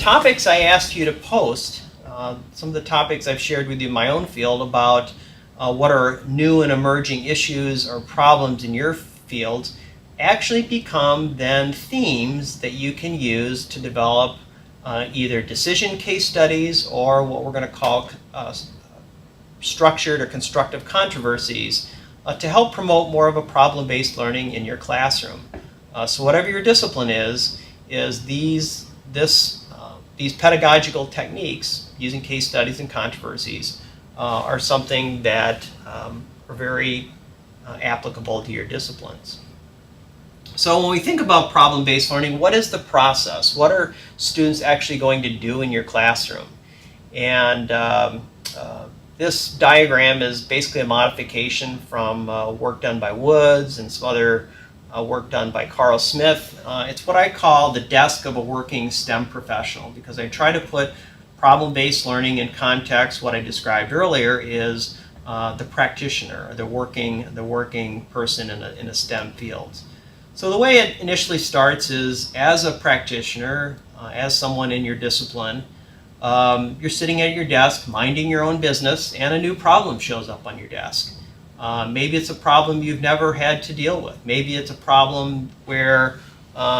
topics I asked you to post, some of the topics I've shared with you in my own field about what are new and emerging issues or problems in your field, actually become then themes that you can use to develop either decision case studies or what we're going to call structured or constructive controversies to help promote more of a problem-based learning in your classroom. So whatever your discipline is these pedagogical techniques using case studies and controversies are something that are very applicable to your disciplines. So when we think about problem-based learning, what is the process? What are students actually going to do in your classroom? And this diagram is basically a modification from work done by Woods and some other work done by Carl Smith. It's what I call the desk of a working STEM professional, because I try to put problem-based learning in context. What I described earlier is the practitioner, or the working person in a STEM field. So the way it initially starts is, as a practitioner, as someone in your discipline, you're sitting at your desk minding your own business, and a new problem shows up on your desk. Maybe it's a problem you've never had to deal with. Maybe it's a problem where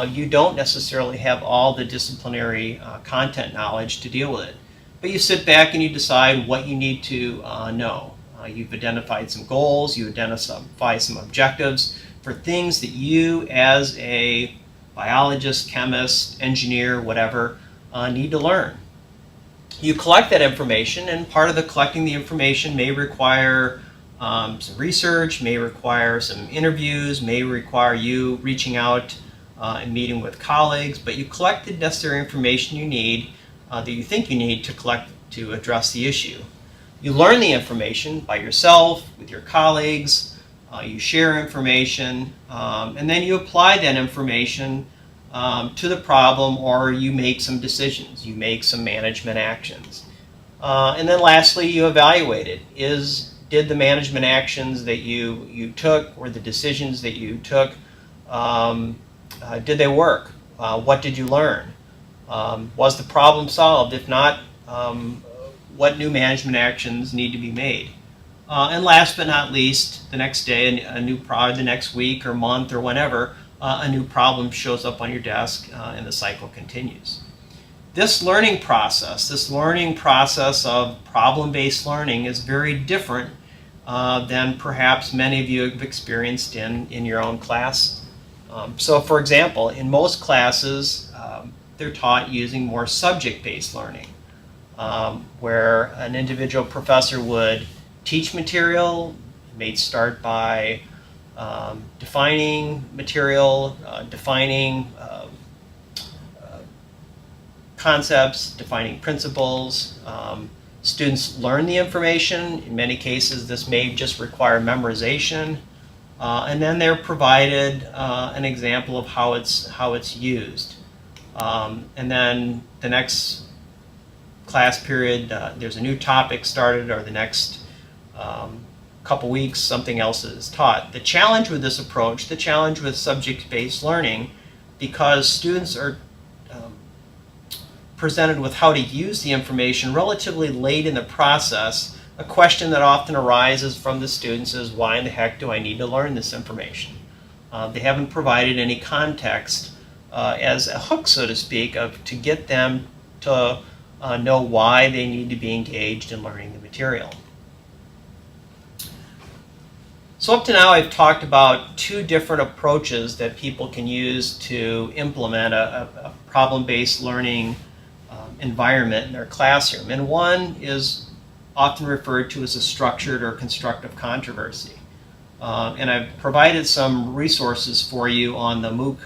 you don't necessarily have all the disciplinary content knowledge to deal with it. But you sit back and you decide what you need to know. You've identified some goals, you identify some objectives for things that you as a biologist, chemist, engineer, whatever, need to learn. You collect that information, and part of the collecting the information may require some research, may require some interviews, may require you reaching out and meeting with colleagues, but you collect the necessary information you need, that you think you need to collect to address the issue. You learn the information by yourself, with your colleagues, you share information, and then you apply that information to the problem, or you make some decisions, you make some management actions. And then lastly, you evaluate it. Did the management actions that you took, or the decisions that you took, did they work? What did you learn? Was the problem solved? If not, what new management actions need to be made? And last but not least, the next day, the next week or month or whenever, a new problem shows up on your desk, and the cycle continues. This learning process of problem-based learning is very different than perhaps many of you have experienced in your own class. So for example, in most classes, they're taught using more subject-based learning, where an individual professor would teach material, may start by defining material, defining concepts, defining principles. Students learn the information. In many cases, this may just require memorization, and then they're provided an example of how it's used. And then the next class period, there's a new topic started, or the next couple weeks, something else is taught. The challenge with this approach, the challenge with subject-based learning, because students are presented with how to use the information relatively late in the process, a question that often arises from the students is, why in the heck do I need to learn this information? They haven't provided any context as a hook, so to speak, to get them to know why they need to be engaged in learning the material. So up to now, I've talked about two different approaches that people can use to implement a problem-based learning environment in their classroom. And one is often referred to as a structured or constructive controversy. And I've provided some resources for you on the MOOC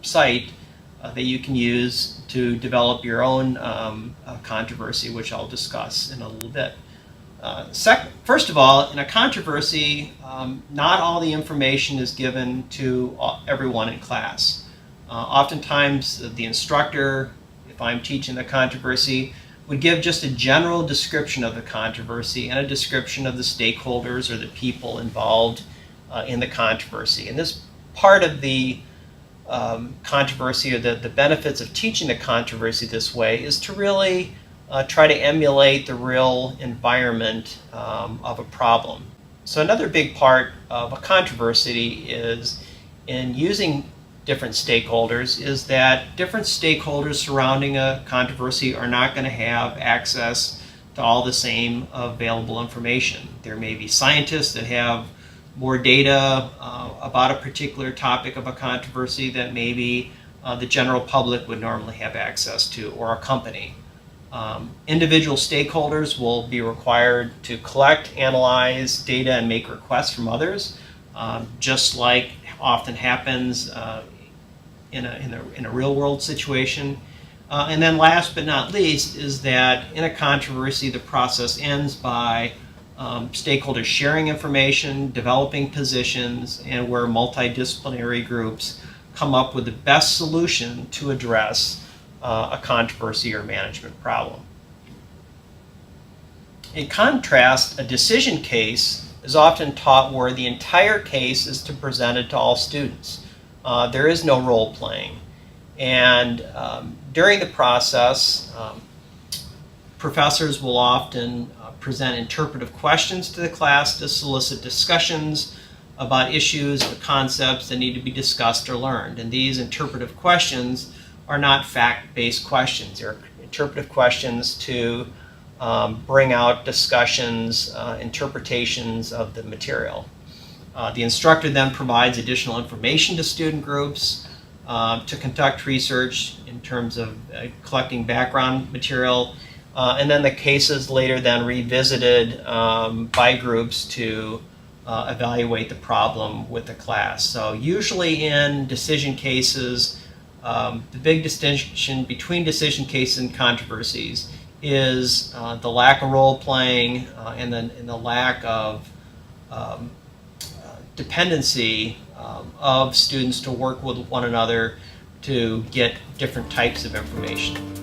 site that you can use to develop your own controversy, which I'll discuss in a little bit. First of all, in a controversy, not all the information is given to everyone in class. Oftentimes, the instructor, if I'm teaching the controversy, would give just a general description of the controversy and a description of the stakeholders or the people involved in the controversy. And this part of the controversy, or the benefits of teaching the controversy this way, is to really try to emulate the real environment of a problem. So another big part of a controversy is in using different stakeholders is that different stakeholders surrounding a controversy are not going to have access to all the same available information. There may be scientists that have more data about a particular topic of a controversy that maybe the general public would normally have access to, or a company. Individual stakeholders will be required to collect, analyze data, and make requests from others, just like often happens in a real-world situation. And then last but not least is that in a controversy, the process ends by stakeholders sharing information, developing positions, and where multidisciplinary groups come up with the best solution to address a controversy or management problem. In contrast, a decision case is often taught where the entire case is presented to all students. There is no role playing. And during the process, professors will often present interpretive questions to the class to solicit discussions about issues or concepts that need to be discussed or learned. And these interpretive questions are not fact-based questions. They're interpretive questions to bring out discussions, interpretations of the material. The instructor then provides additional information to student groups to conduct research in terms of collecting background material, and then the case is later then revisited by groups to evaluate the problem with the class. So usually in decision cases, the big distinction between decision cases and controversies is the lack of role playing and the lack of dependency of students to work with one another to get different types of information.